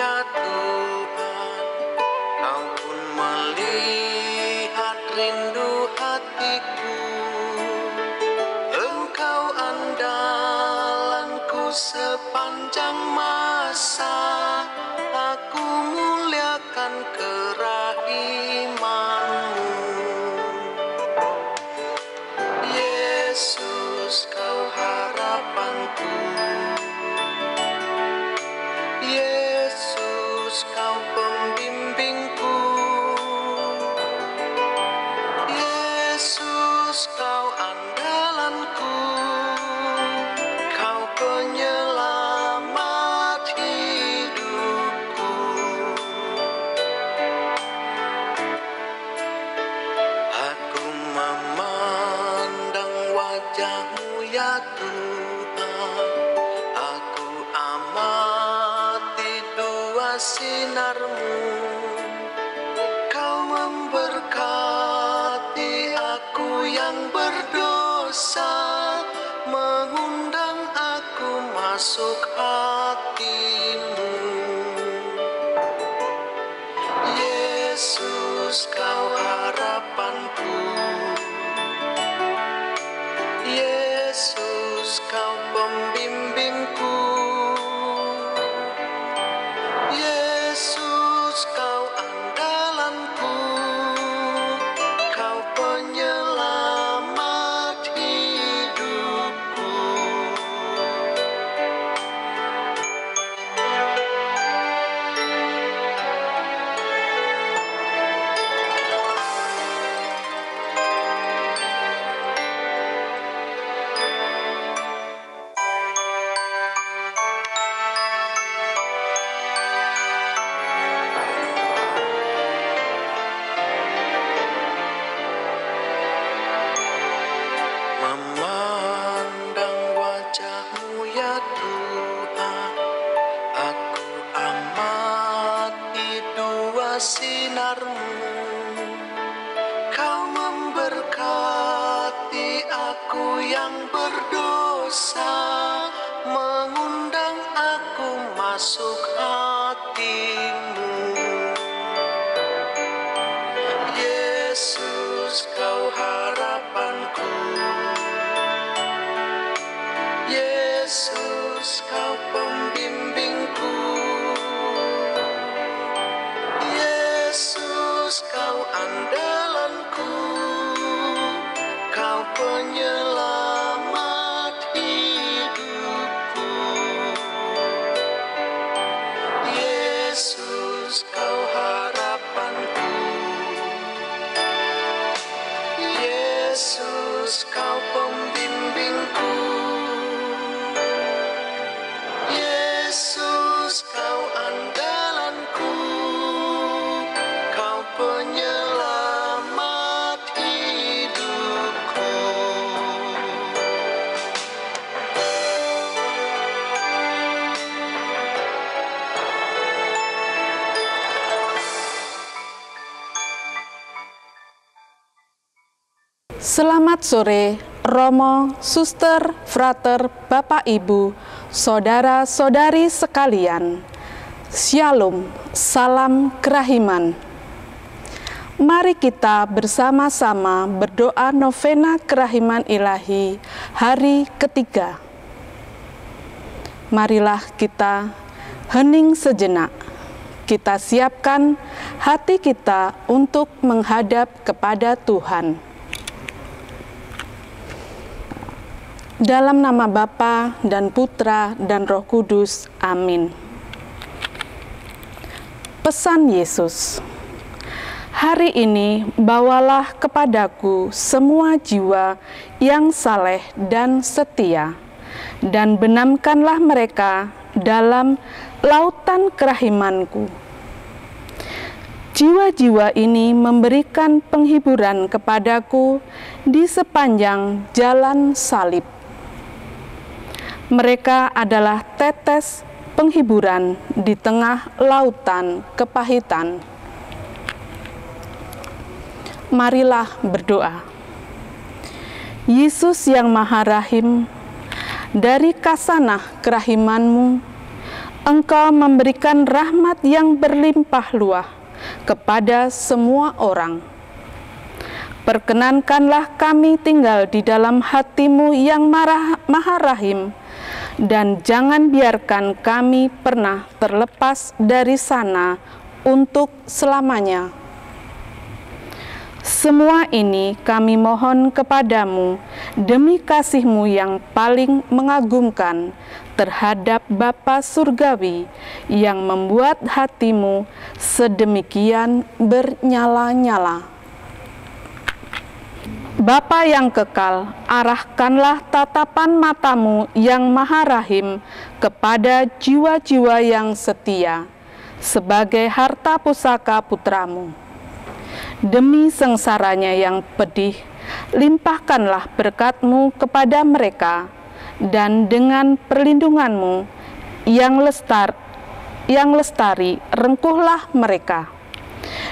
ya Tuhan, Kau pun melihat rindu hatiku. Engkau andalanku sepanjang masa, aku muliakan kerahiman-Mu. Yesus, Kau harapanku. Yesus, Kau pembimbingku. Yesus, Kau andalanku. Kau penyelamat hidupku. Aku memandang wajah-Mu ya Tuhan, aku amati dua sinar-Mu. Kau memberkati aku yang berdosa, mengundang aku masuk hati-Mu. Yesus, Kau harapanku. Yesus, Kau pembimbingku. Yesus, Kau andalanku. Kau penyelamat hidupku. Memandang wajah-Mu ya Tuhan, aku amati dua sinar-Mu. Kau memberkati aku yang berdosa, mengundang aku masuk hati-Mu. Yesus, Kau harapanku. Yesus, Kau pembimbingku. Yesus, Kau andalanku. Kau penyelamat hidupku. Yesus, Kau harapanku. Yesus, Kau pembimbingku. Yesus, Kau andalanku. Kau penyelamat hidupku. Selamat sore, Romo, Suster, Frater, Bapak Ibu, Saudara-saudari sekalian. Shalom, salam kerahiman. Mari kita bersama-sama berdoa novena kerahiman ilahi hari ketiga. Marilah kita hening sejenak. Kita siapkan hati kita untuk menghadap kepada Tuhan. Dalam nama Bapa dan Putra dan Roh Kudus. Amin. Pesan Yesus. Hari ini bawalah kepadaku semua jiwa yang saleh dan setia, dan benamkanlah mereka dalam lautan kerahimanku. Jiwa-jiwa ini memberikan penghiburan kepadaku di sepanjang jalan salib. Mereka adalah tetes penghiburan di tengah lautan kepahitan. Marilah berdoa. Yesus yang Maha Rahim, dari kasanah kerahiman-Mu, Engkau memberikan rahmat yang berlimpah luah kepada semua orang. Perkenankanlah kami tinggal di dalam hati-Mu yang maha rahim, dan jangan biarkan kami pernah terlepas dari sana untuk selamanya. Semua ini kami mohon kepadamu demi kasih-Mu yang paling mengagumkan terhadap Bapa Surgawi yang membuat hati-Mu sedemikian bernyala-nyala. Bapa yang kekal, arahkanlah tatapan mata-Mu yang maha rahim kepada jiwa-jiwa yang setia sebagai harta pusaka putra-Mu. Demi sengsaranya yang pedih, limpahkanlah berkat-Mu kepada mereka, dan dengan perlindungan-Mu yang lestari, rengkuhlah mereka.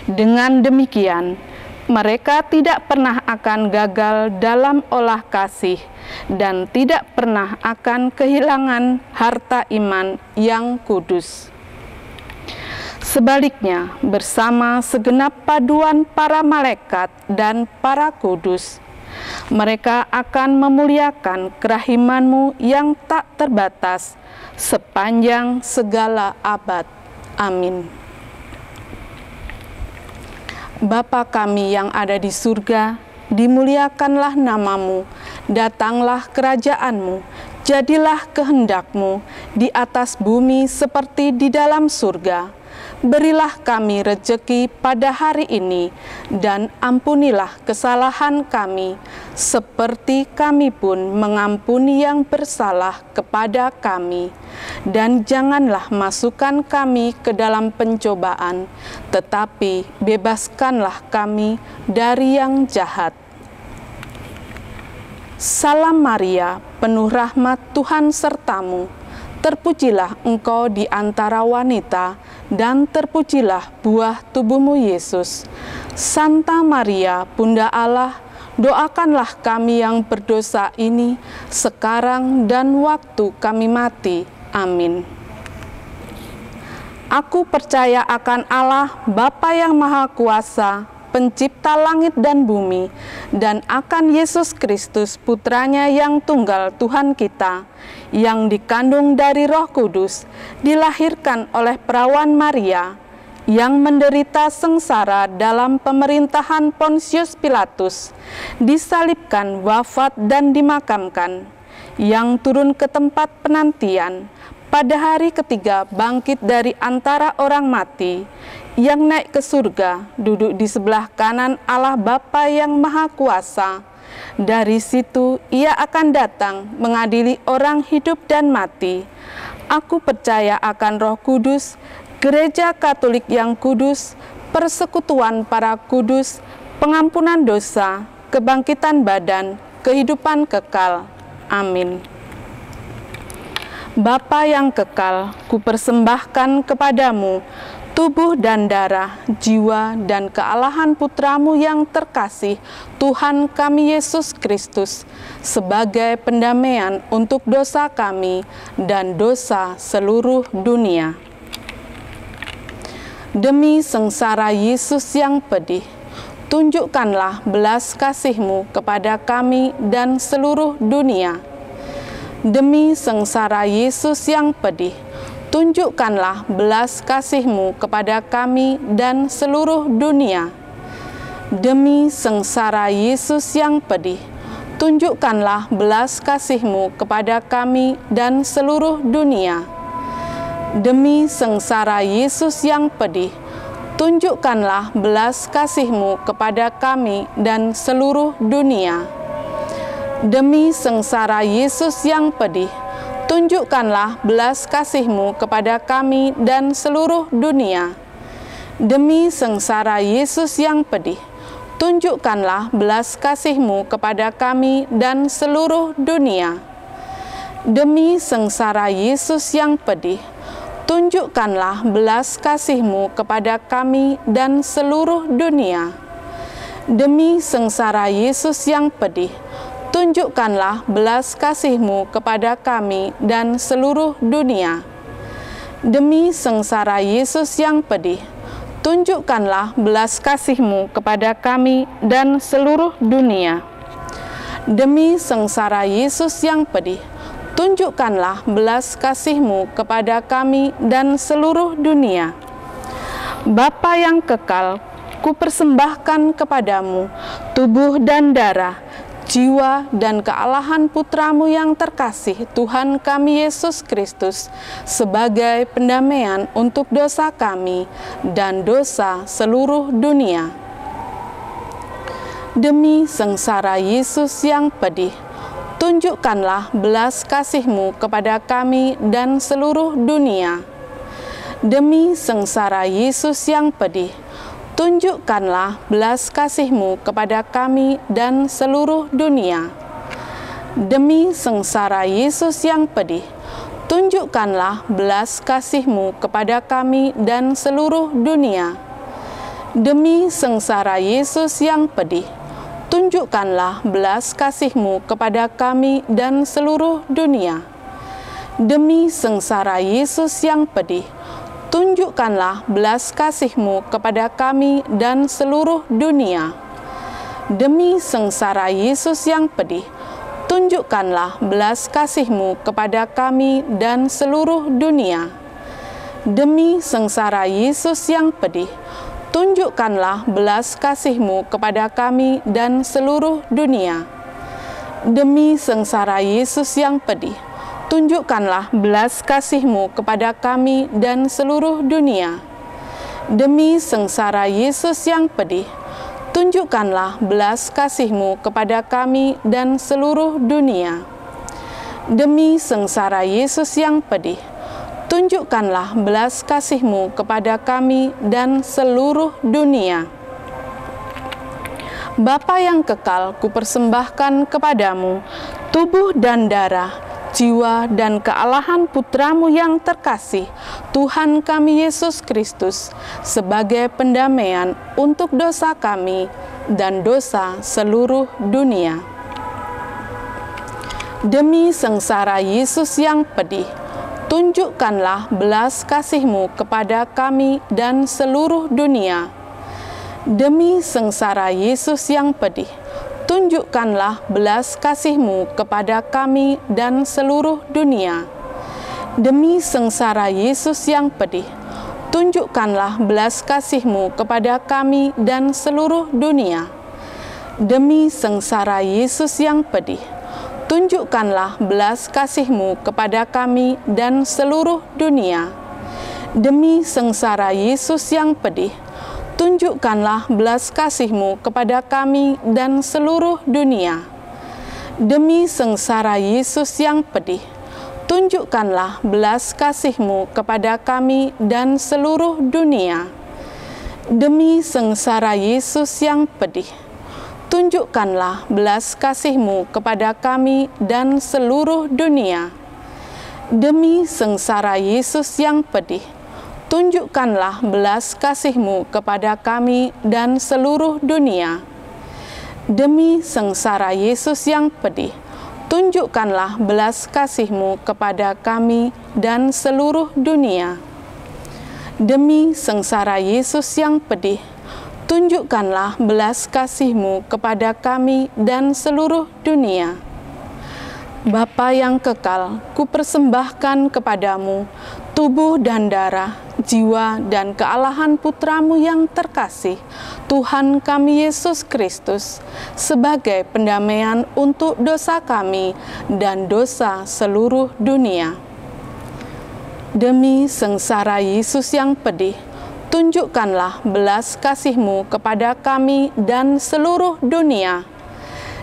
Dengan demikian, mereka tidak pernah akan gagal dalam olah kasih dan tidak pernah akan kehilangan harta iman yang kudus. Sebaliknya, bersama segenap paduan para malaikat dan para kudus, mereka akan memuliakan kerahiman-Mu yang tak terbatas sepanjang segala abad. Amin. Bapa kami yang ada di surga, dimuliakanlah nama-Mu, datanglah kerajaan-Mu, jadilah kehendak-Mu di atas bumi seperti di dalam surga. Berilah kami rejeki pada hari ini, dan ampunilah kesalahan kami, seperti kami pun mengampuni yang bersalah kepada kami. Dan janganlah masukkan kami ke dalam pencobaan, tetapi bebaskanlah kami dari yang jahat. Salam Maria, penuh rahmat, Tuhan serta-Mu. Terpujilah engkau di antara wanita, dan terpujilah buah tubuh-Mu Yesus. Santa Maria, Bunda Allah, doakanlah kami yang berdosa ini, sekarang dan waktu kami mati. Amin. Aku percaya akan Allah, Bapa yang Maha Kuasa, Pencipta langit dan bumi, dan akan Yesus Kristus, Putranya yang tunggal Tuhan kita, yang dikandung dari Roh Kudus, dilahirkan oleh perawan Maria, yang menderita sengsara dalam pemerintahan Pontius Pilatus, disalibkan, wafat, dan dimakamkan, yang turun ke tempat penantian, pada hari ketiga bangkit dari antara orang mati, yang naik ke surga, duduk di sebelah kanan Allah Bapa yang Maha Kuasa. Dari situ Ia akan datang mengadili orang hidup dan mati. Aku percaya akan Roh Kudus, Gereja Katolik yang kudus, persekutuan para kudus, pengampunan dosa, kebangkitan badan, kehidupan kekal. Amin. Bapa yang kekal, kupersembahkan kepadamu tubuh dan darah, jiwa dan kealahan Putra-Mu yang terkasih, Tuhan kami Yesus Kristus, sebagai pendamaian untuk dosa kami dan dosa seluruh dunia. Demi sengsara Yesus yang pedih, tunjukkanlah belas kasih-Mu kepada kami dan seluruh dunia. Demi sengsara Yesus yang pedih, tunjukkanlah belas kasih-Mu kepada kami dan seluruh dunia. Demi sengsara Yesus yang pedih, tunjukkanlah belas kasih-Mu kepada kami dan seluruh dunia. Demi sengsara Yesus yang pedih, tunjukkanlah belas kasih-Mu kepada kami dan seluruh dunia. Demi sengsara Yesus yang pedih, tunjukkanlah belas kasih-Mu kepada kami dan seluruh dunia. Demi sengsara Yesus yang pedih, tunjukkanlah belas kasih-Mu kepada kami dan seluruh dunia. Demi sengsara Yesus yang pedih, tunjukkanlah belas kasih-Mu kepada kami dan seluruh dunia. Demi sengsara Yesus yang pedih, tunjukkanlah belas kasih-Mu kepada kami dan seluruh dunia. Demi sengsara Yesus yang pedih, tunjukkanlah belas kasih-Mu kepada kami dan seluruh dunia. Demi sengsara Yesus yang pedih, tunjukkanlah belas kasih-Mu kepada kami dan seluruh dunia. Bapa yang kekal, kupersembahkan kepadamu tubuh dan darah, jiwa dan kealahan Putra-Mu yang terkasih, Tuhan kami Yesus Kristus, sebagai pendamaian untuk dosa kami dan dosa seluruh dunia. Demi sengsara Yesus yang pedih, tunjukkanlah belas kasih-Mu kepada kami dan seluruh dunia. Demi sengsara Yesus yang pedih, tunjukkanlah belas kasih-Mu kepada kami dan seluruh dunia. Demi sengsara Yesus yang pedih, tunjukkanlah belas kasih-Mu kepada kami dan seluruh dunia. Demi sengsara Yesus yang pedih, tunjukkanlah belas kasih-Mu kepada kami dan seluruh dunia. Demi sengsara Yesus yang pedih, tunjukkanlah belas kasih-Mu kepada kami dan seluruh dunia. Demi sengsara Yesus yang pedih, tunjukkanlah belas kasih-Mu kepada kami dan seluruh dunia. Demi sengsara Yesus yang pedih, tunjukkanlah belas kasih-Mu kepada kami dan seluruh dunia. Demi sengsara Yesus yang pedih, tunjukkanlah belas kasih-Mu kepada kami dan seluruh dunia. Demi sengsara Yesus yang pedih, tunjukkanlah belas kasih-Mu kepada kami dan seluruh dunia. Demi sengsara Yesus yang pedih, tunjukkanlah belas kasih-Mu kepada kami dan seluruh dunia. Bapa yang kekal, kupersembahkan kepadamu tubuh dan darah, jiwa dan kealahan Putra-Mu yang terkasih, Tuhan kami Yesus Kristus, sebagai pendamaian untuk dosa kami dan dosa seluruh dunia. Demi sengsara Yesus yang pedih, tunjukkanlah belas kasih-Mu kepada kami dan seluruh dunia. Demi sengsara Yesus yang pedih, tunjukkanlah belas kasih-Mu kepada kami dan seluruh dunia. Demi sengsara Yesus yang pedih, tunjukkanlah belas kasih-Mu kepada kami dan seluruh dunia. Demi sengsara Yesus yang pedih, tunjukkanlah belas kasih-Mu kepada kami dan seluruh dunia. Demi sengsara Yesus yang pedih, tunjukkanlah belas kasih-Mu kepada kami dan seluruh dunia. Demi sengsara Yesus yang pedih, tunjukkanlah belas kasih-Mu kepada kami dan seluruh dunia. Demi sengsara Yesus yang pedih, tunjukkanlah belas kasih-Mu kepada kami dan seluruh dunia. Demi sengsara Yesus yang pedih, tunjukkanlah belas kasih-Mu kepada kami dan seluruh dunia. Demi sengsara Yesus yang pedih, tunjukkanlah belas kasih-Mu kepada kami dan seluruh dunia. Demi sengsara Yesus yang pedih, tunjukkanlah belas kasih-Mu kepada kami dan seluruh dunia. Bapa yang kekal, kupersembahkan kepadamu tubuh dan darah, jiwa dan kealahan Putra-Mu yang terkasih, Tuhan kami Yesus Kristus, sebagai pendamaian untuk dosa kami dan dosa seluruh dunia. Demi sengsara Yesus yang pedih, tunjukkanlah belas kasih-Mu kepada kami dan seluruh dunia.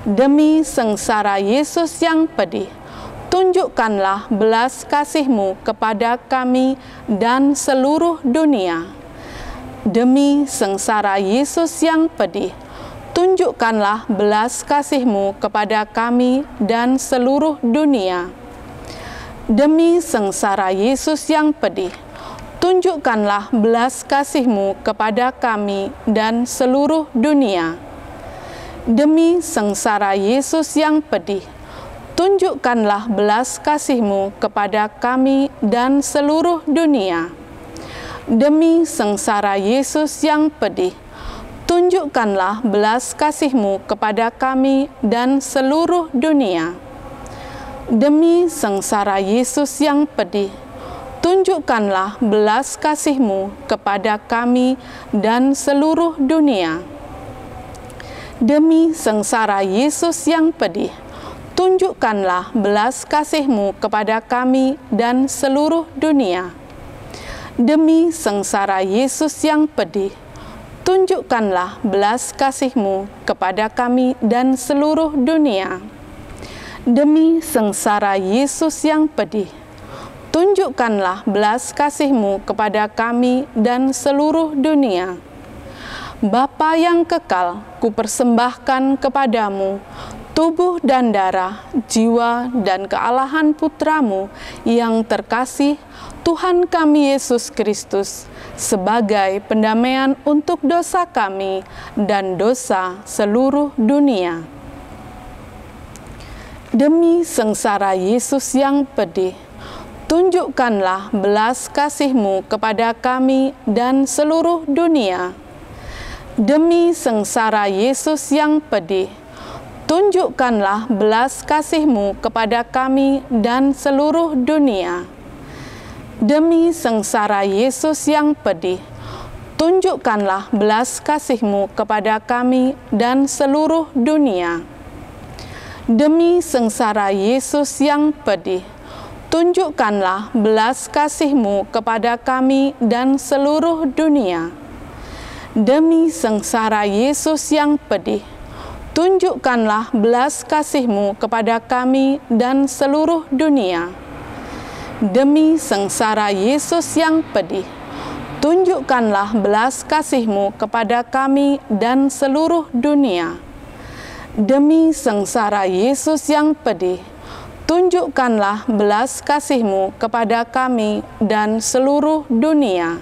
Demi sengsara Yesus yang pedih, tunjukkanlah belas kasih-Mu kepada kami dan seluruh dunia. Demi sengsara Yesus yang pedih, tunjukkanlah belas kasih-Mu kepada kami dan seluruh dunia. Demi sengsara Yesus yang pedih, tunjukkanlah belas kasih-Mu kepada kami dan seluruh dunia. Demi sengsara Yesus yang pedih, tunjukkanlah belas kasih-Mu kepada kami dan seluruh dunia. Demi sengsara Yesus yang pedih, tunjukkanlah belas kasih-Mu kepada kami dan seluruh dunia. Demi sengsara Yesus yang pedih, tunjukkanlah belas kasih-Mu kepada kami dan seluruh dunia. Demi sengsara Yesus yang pedih, tunjukkanlah belas kasih-Mu kepada kami dan seluruh dunia. Demi sengsara Yesus yang pedih, tunjukkanlah belas kasih-Mu kepada kami dan seluruh dunia. Demi sengsara Yesus yang pedih, tunjukkanlah belas kasih-Mu kepada kami dan seluruh dunia. Bapa yang kekal, kupersembahkan kepadamu tubuh dan darah, jiwa dan kealahan Putra-Mu yang terkasih, Tuhan kami Yesus Kristus, sebagai pendamaian untuk dosa kami dan dosa seluruh dunia. Demi sengsara Yesus yang pedih, tunjukkanlah belas kasih-Mu kepada kami dan seluruh dunia. Demi sengsara Yesus yang pedih, tunjukkanlah belas kasih-Mu kepada kami dan seluruh dunia. Demi sengsara Yesus yang pedih, tunjukkanlah belas kasih-Mu kepada kami dan seluruh dunia. Demi sengsara Yesus yang pedih, tunjukkanlah belas kasih-Mu kepada kami dan seluruh dunia. Demi sengsara Yesus yang pedih, tunjukkanlah belas kasih-Mu kepada kami dan seluruh dunia. Demi sengsara Yesus yang pedih, tunjukkanlah belas kasih-Mu kepada kami dan seluruh dunia. Demi sengsara Yesus yang pedih, tunjukkanlah belas kasih-Mu kepada kami dan seluruh dunia.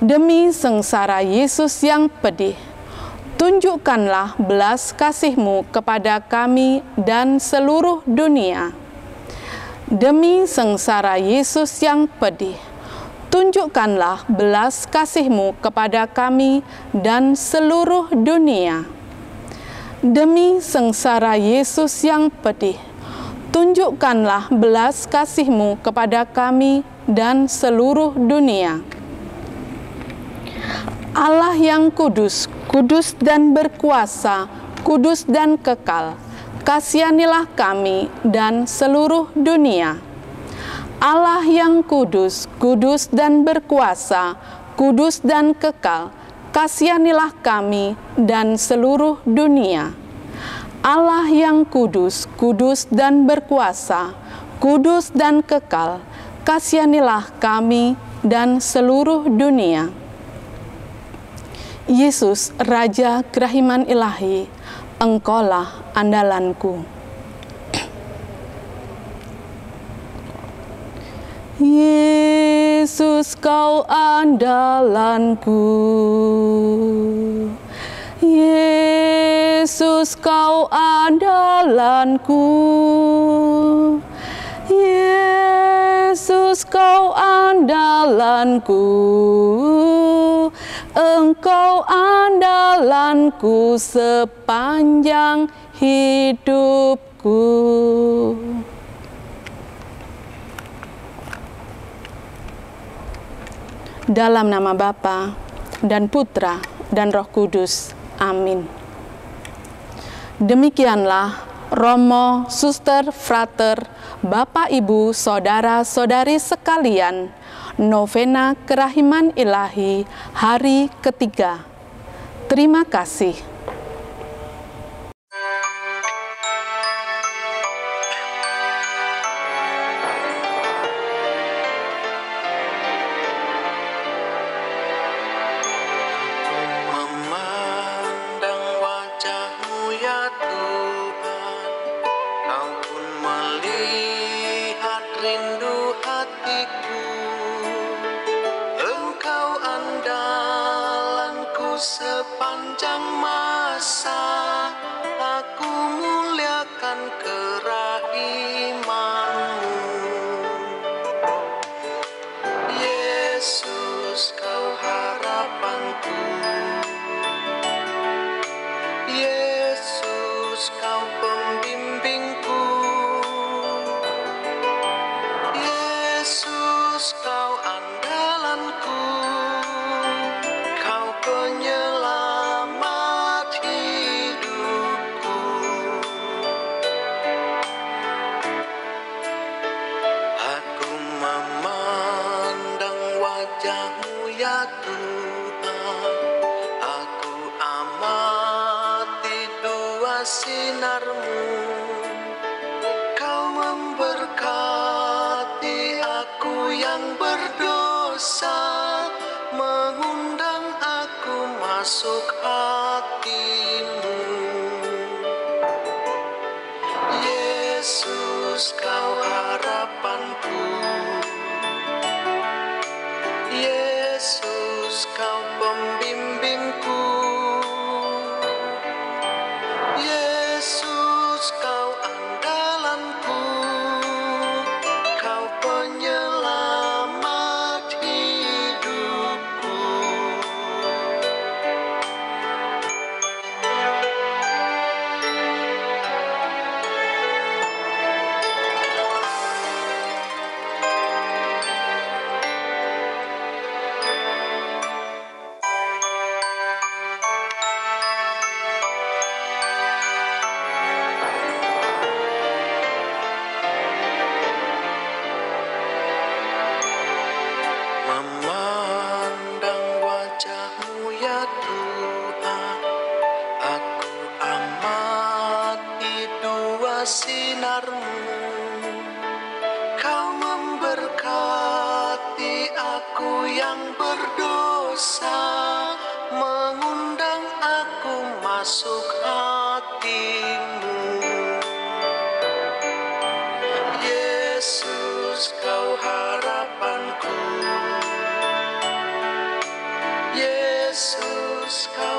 Demi sengsara Yesus yang pedih, tunjukkanlah belas kasih-Mu kepada kami dan seluruh dunia. Demi sengsara Yesus yang pedih, tunjukkanlah belas kasih-Mu kepada kami dan seluruh dunia. Demi sengsara Yesus yang pedih, tunjukkanlah belas kasih-Mu kepada kami dan seluruh dunia. Allah yang kudus, kudus dan berkuasa, kudus dan kekal, kasihanilah kami dan seluruh dunia. Allah yang kudus, kudus dan berkuasa, kudus dan kekal, kasihanilah kami dan seluruh dunia. Allah yang kudus, kudus dan berkuasa, kudus dan kekal, kasihanilah kami dan seluruh dunia. Yesus, Raja Kerahiman Ilahi, Engkaulah andalanku. Yesus, Kau andalanku. Yesus, Kau andalanku. Yesus, Kau andalanku. Engkau andalanku sepanjang hidupku. Dalam nama Bapa dan Putra dan Roh Kudus. Amin. Demikianlah Romo, Suster, Frater, Bapak, Ibu, Saudara-saudari sekalian, Novena Kerahiman Ilahi hari ketiga. Terima kasih. Memandang wajah-Mu ya Tuhan, Kau pun melihat rindu hatiku. Engkau andalanku sepanjang masa, aku muliakan kerajaan. ya Tuhan. Aku amati dua sinar-Mu, Kau memberkati aku yang berdosa, mengundang aku masuk hati-Mu. Yesus, Kau harapanku, Yesus, Kau pembimbingku, Yesus, Kau andalanku, Kau penyelamat hidupku. Memandang wajah-Mu ya Tuhan, aku amati dua sinar-Mu, Kau memberkati aku yang berdosa, mengundang aku masuk hati-Mu. Yesus, Kau harapanku, Yesus, Kau